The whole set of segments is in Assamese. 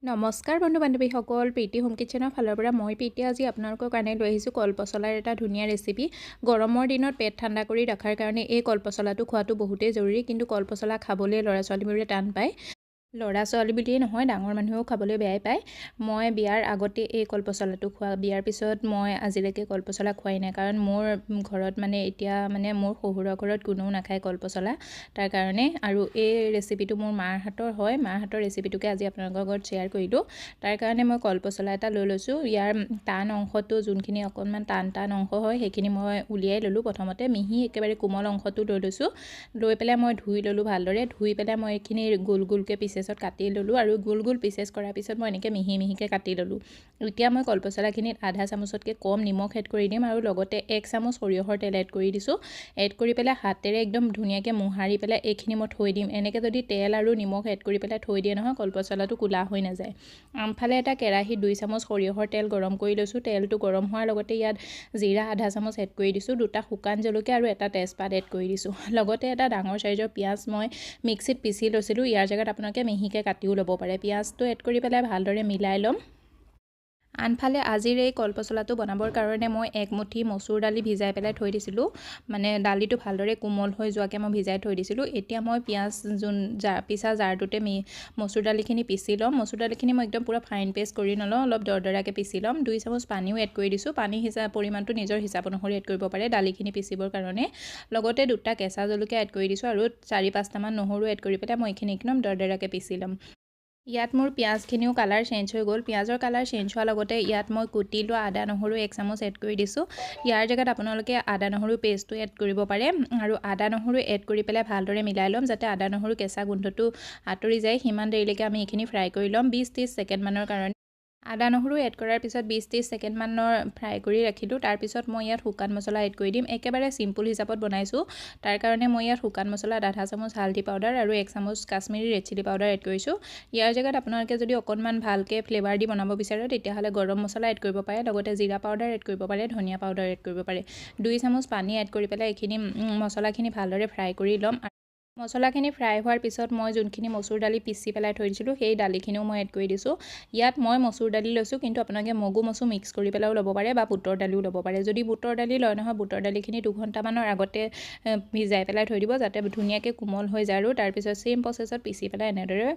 নমস্কাৰ বন্ধু বান্ধৱীসকল, প্ৰীতি হোম কিচেনৰ ফালৰ পৰা মই প্ৰীতি আজি আপোনালোকৰ কাৰণে লৈ আহিছোঁ কলপচলাৰ এটা ধুনীয়া ৰেচিপি। গৰমৰ দিনত পেট ঠাণ্ডা কৰি ৰখাৰ কাৰণে এই কলপচলাটো খোৱাটো বহুতেই জৰুৰী, কিন্তু কলপচলা খাবলৈ ল'ৰা ছোৱালীবোৰে টান পায়। ল'ৰা ছোৱালী বুলিয়েই নহয়, ডাঙৰ মানুহেও খাবলৈ বেয়াই পায়। মই বিয়াৰ আগতে এই কলপচলাটো খোৱা, বিয়াৰ পিছত মই আজিলৈকে কলপচলা খোৱাই নাই, কাৰণ মোৰ ঘৰত এতিয়া মোৰ শহুৰৰ ঘৰত কোনেও নাখায় কলপচলা। তাৰ কাৰণে আৰু এই ৰেচিপিটো মোৰ মাৰ হাতৰ হয়, মাৰ হাতৰ ৰেচিপিটোকে আজি আপোনালোকৰ ঘৰত শ্বেয়াৰ কৰিলোঁ। তাৰ কাৰণে মই কলপচলা এটা লৈ লৈছোঁ। ইয়াৰ টান অংশটো, যোনখিনি অকণমান টান অংশ হয়, সেইখিনি মই উলিয়াই ল'লোঁ। প্ৰথমতে মিহি একেবাৰে কোমল অংশটো লৈ লৈছোঁ। লৈ পেলাই মই ধুই ল'লোঁ ভালদৰে। ধুই পেলাই মই এইখিনি গোল গোলকৈ পিচেছত কাটি ল'লোঁ, আৰু গোল গোল পিচেছ কৰাৰ পিছত মই এনেকৈ মিহি মিহিকৈ কাটি ল'লোঁ। এতিয়া মই কলপচলাখিনিত আধা চামুচতকৈ কম নিমখ এড কৰি দিম, আৰু লগতে 1 চামুচ সৰিয়হৰ তেল এড কৰি দিছোঁ। এড কৰি পেলাই হাতেৰে একদম ধুনীয়াকৈ মোহাৰি পেলাই এইখিনি মই থৈ দিম। এনেকৈ যদি তেল আৰু নিমখ এড কৰি পেলাই থৈ দিয়ে নহয়, কলপচলাটো ক'লা হৈ নাযায়। আনফালে এটা কেৰাহীত 2 চামুচ সৰিয়হৰ তেল গৰম কৰি লৈছোঁ। তেলটো গৰম হোৱাৰ লগতে ইয়াত জিৰা আধা চামুচ এড কৰি দিছোঁ, 2টা শুকান জলকীয়া আৰু এটা তেজপাত এড কৰি দিছোঁ। লগতে এটা ডাঙৰ চাইজৰ পিঁয়াজ মই মিক্সিত পিচি লৈছিলোঁ। ইয়াৰ জেগাত আপোনালোকে মিহিকৈ কাটিও ল'ব পাৰে। পিঁয়াজটো এড কৰি পেলাই ভালদৰে মিলাই ল'ম। আনফালে আজিৰ এই কলপচলাটো বনাবৰ কাৰণে মই 1 মুঠি মচুৰ দালি ভিজাই পেলাই থৈ দিছিলোঁ। দালিটো ভালদৰে কোমল হৈ যোৱাকৈ মই ভিজাই থৈ দিছিলোঁ। এতিয়া মই পিঁয়াজ পিছা জাৰটোতে মচুৰ দালিখিনি পিচি ল'ম। মচুৰ দালিখিনি মই একদম পূৰা ফাইন পেষ্ট কৰি নলওঁ, অলপ দৰদৰাকৈ পিচি ল'ম। 2 চামুচ পানীও এড কৰি দিছোঁ। পানী পৰিমাণটো নিজৰ হিচাপ অনুসৰি এড কৰিব পাৰে দালিখিনি পিচিবৰ কাৰণে। লগতে 2টা কেঁচা জলকীয়া এড কৰি দিছোঁ, আৰু 4-5টামান নহৰু এড কৰি পেলাই মই এইখিনি একদম দৰদৰাকৈ পিচি ল'ম। ইয়াত মোৰ পিঁয়াজখিনিও কালাৰ চেঞ্জ হৈ গ'ল। পিঁয়াজৰ কালাৰ চেঞ্জ হোৱাৰ লগতে ইয়াত মই কুটি লোৱা আদা নহৰু 1 চামুচ এড কৰি দিছোঁ। ইয়াৰ জেগাত আপোনালোকে আদা নহৰু পেষ্টটো এড কৰিব পাৰে, আৰু আদা নহৰু এড কৰি পেলাই ভালদৰে মিলাই ল'ম, যাতে আদা নহৰু কেঁচা গোন্ধটো আঁতৰি যায়। সিমান দেৰিলৈকে আমি এইখিনি ফ্ৰাই কৰি ল'ম, 20-30 ছেকেণ্ডমানৰ কাৰণে। আদা নহৰু এড কৰাৰ পিছত 20-30 ছেকেণ্ডমানৰ ফ্ৰাই কৰি ৰাখিলোঁ। তাৰপিছত মই ইয়াত শুকান মছলা এড কৰি দিম। একেবাৰে চিম্পুল হিচাপত বনাইছোঁ, তাৰ কাৰণে মই ইয়াত শুকান মছলাত আধা চামুচ হালধি পাউডাৰ আৰু 1 চামুচ Kashmiri red chilli powder add কৰিছোঁ। ইয়াৰ জেগাত আপোনালোকে যদি অকণমান ভালকৈ ফ্লেভাৰ দি বনাব বিচাৰে, তেতিয়াহ'লে গৰম মছলা এড কৰিব পাৰে, লগতে জিৰা পাউডাৰ এড কৰিব পাৰে, ধনিয়া পাউডাৰ এড কৰিব পাৰে। 2 চামুচ পানী এড কৰি পেলাই এইখিনি মছলাখিনি ভালদৰে ফ্ৰাই কৰি ল'ম। মছলাখিনি ফ্ৰাই হোৱাৰ পিছত মই যোনখিনি মচুৰ দালি পিচি পেলাই থৈ দিছিলোঁ, সেই দালিখিনিও মই এড কৰি দিছোঁ। ইয়াত মই মচুৰ দালি লৈছোঁ, কিন্তু আপোনালোকে মগু মচু মিক্স কৰি পেলাইও ল'ব পাৰে, বা বুটৰ দালিও ল'ব পাৰে। যদি বুটৰ দালি লয় নহয়, বুটৰ দালিখিনি 2 ঘণ্টামানৰ আগতে ভিজাই পেলাই থৈ দিব, যাতে ধুনীয়াকৈ কোমল হৈ যায়, আৰু তাৰপিছত চেম প্ৰচেছত পিচি পেলাই এনেদৰে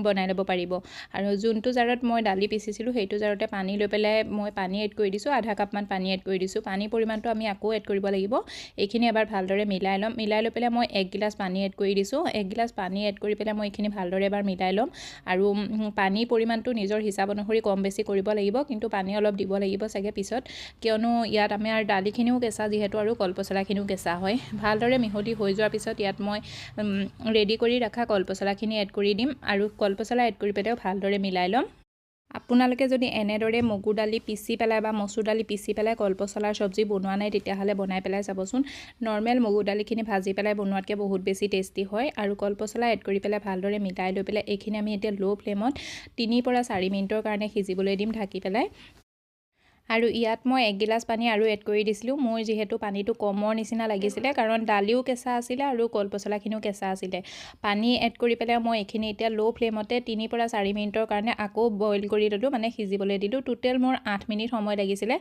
বনাই ল'ব পাৰিব। আৰু যোনটো জাৰত মই দালি পিচিছিলোঁ, সেইটো জাৰতে পানী লৈ পেলাই মই পানী এড কৰি দিছোঁ, আধা কাপমান পানী এড কৰি দিছোঁ। পানীৰ পৰিমাণটো আমি আকৌ এড কৰিব লাগিব। এইখিনি এবাৰ ভালদৰে মিলাই ল'ম। মিলাই লৈ পেলাই মই 1 গিলাচ পানী এড কৰি দিছোঁ। 1 গিলাচ পানী এড কৰি পেলাই মই এইখিনি ভালদৰে এবাৰ মিলাই ল'ম, আৰু পানীৰ পৰিমাণটো নিজৰ হিচাপ অনুসৰি কম বেছি কৰিব লাগিব, কিন্তু পানী অলপ দিব লাগিব চাগে পিছত, কিয়নো ইয়াত আমাৰ দালিখিনিও কেঁচা যিহেতু, আৰু কলপচলাখিনিও কেঁচা হয়। ভালদৰে মিহলি হৈ যোৱাৰ পিছত ইয়াত মই ৰেডি কৰি ৰখা কলপচলাখিনি এড কৰি দিম, আৰু কলপচলা এড কৰি পেলাইও ভালদৰে মিলাই ল'ম। আপোনালোকে যদি এনেদৰে মগুৰ দালি পিচি পেলাই বা মচুৰ দালি পিচি পেলাই কলপচলাৰ চব্জি বনোৱা নাই, তেতিয়াহ'লে বনাই পেলাই চাবচোন। নৰ্মেল মগুৰ দালিখিনি ভাজি পেলাই বনোৱাতকৈ বহুত বেছি টেষ্টি হয়। আৰু কলপচলা এড কৰি পেলাই ভালদৰে মিলাই লৈ পেলাই এইখিনি আমি এতিয়া ল' ফ্লেমত 3-4 মিনিটৰ কাৰণে সিজিবলৈ দিম, ঢাকি পেলাই। আৰু ইয়াত মই 1 গিলাচ পানী আৰু এড কৰি দিছিলোঁ। মোৰ যিহেতু পানীটো কমৰ নিচিনা লাগিছিলে, কাৰণ দালিও কেঁচা আছিলে আৰু কলপচলাখিনিও কেঁচা আছিলে। পানী এড কৰি পেলাই মই এইখিনি এতিয়া ল' ফ্লেমতে 3-4 মিনিটৰ কাৰণে আকৌ বইল কৰি ল'লোঁ, সিজিবলৈ দিলোঁ। টোটেল মোৰ 8 মিনিট সময় লাগিছিলে।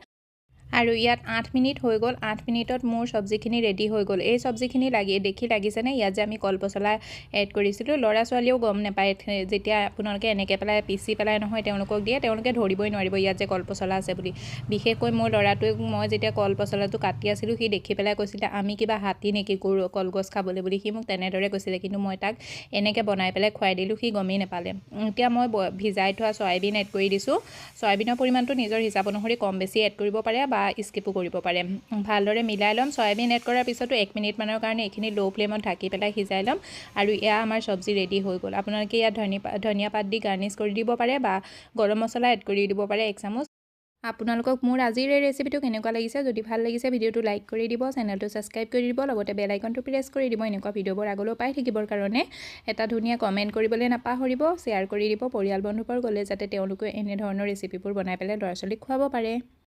আৰু ইয়াত 8 মিনিট হৈ গ'ল। 8 মিনিটত মোৰ চব্জিখিনি ৰেডি হৈ গ'ল। এই চব্জিখিনি দেখি লাগিছেনে, ইয়াত যে আমি কলপচলা এড কৰিছিলোঁ, ল'ৰা ছোৱালীয়েও গম নাপায়। যেতিয়া আপোনালোকে এনেকৈ পেলাই পিচি পেলাই নহয় তেওঁলোকক দিয়ে, তেওঁলোকে ধৰিবই নোৱাৰিব ইয়াত যে কলপচলা আছে বুলি। বিশেষকৈ মোৰ ল'ৰাটোক মই যেতিয়া কলপচলাটো কাটি আছিলোঁ, সি দেখি পেলাই কৈছিলে, আমি কিবা হাতী নেকি কলগছ খাবলৈ বুলি। সি মোক তেনেদৰে কৈছিলে, কিন্তু মই তাক এনেকৈ বনাই পেলাই খুৱাই দিলোঁ, সি গমেই নাপালে। এতিয়া মই ভিজাই থোৱা চয়াবিন এড কৰি দিছোঁ। চয়াবিনৰ পৰিমাণটো নিজৰ হিচাপ অনুসৰি কম বেছি এড কৰিব পাৰে, বা স্কিপো কৰিব পাৰে। ভালদৰে মিলাই ল'ম। চয়াবিন এড কৰাৰ পিছতো 1 মিনিটমানৰ কাৰণে এইখিনি ল' ফ্লেমত ঢাকি পেলাই সিজাই ল'ম, আৰু এয়া আমাৰ চব্জি ৰেডি হৈ গ'ল। আপোনালোকে ইয়াত ধনিয়া পাত দি গাৰ্নিছ কৰি দিব পাৰে, বা গৰম মছলা এড কৰি দিব পাৰে 1 চামুচ। আপোনালোকক মোৰ আজিৰ এই ৰেচিপিটো কেনেকুৱা লাগিছে, যদি ভাল লাগিছে ভিডিঅ'টো লাইক কৰি দিব, চেনেলটো ছাবস্ক্ৰাইব কৰি দিব, লগতে বেল আইকনটো প্ৰেছ কৰি দিব, এনেকুৱা ভিডিঅ'বোৰ আগলৈ পাই থাকিবৰ কাৰণে। এটা ধুনীয়া কমেণ্ট কৰিবলৈ নাপাহৰিব, শ্বেয়াৰ কৰি দিব পৰিয়াল বন্ধুবৰ্গলৈ, যাতে তেওঁলোকেও এনেধৰণৰ ৰেচিপিবোৰ বনাই পেলাই ল'ৰা ছোৱালীক খুৱাব পাৰে।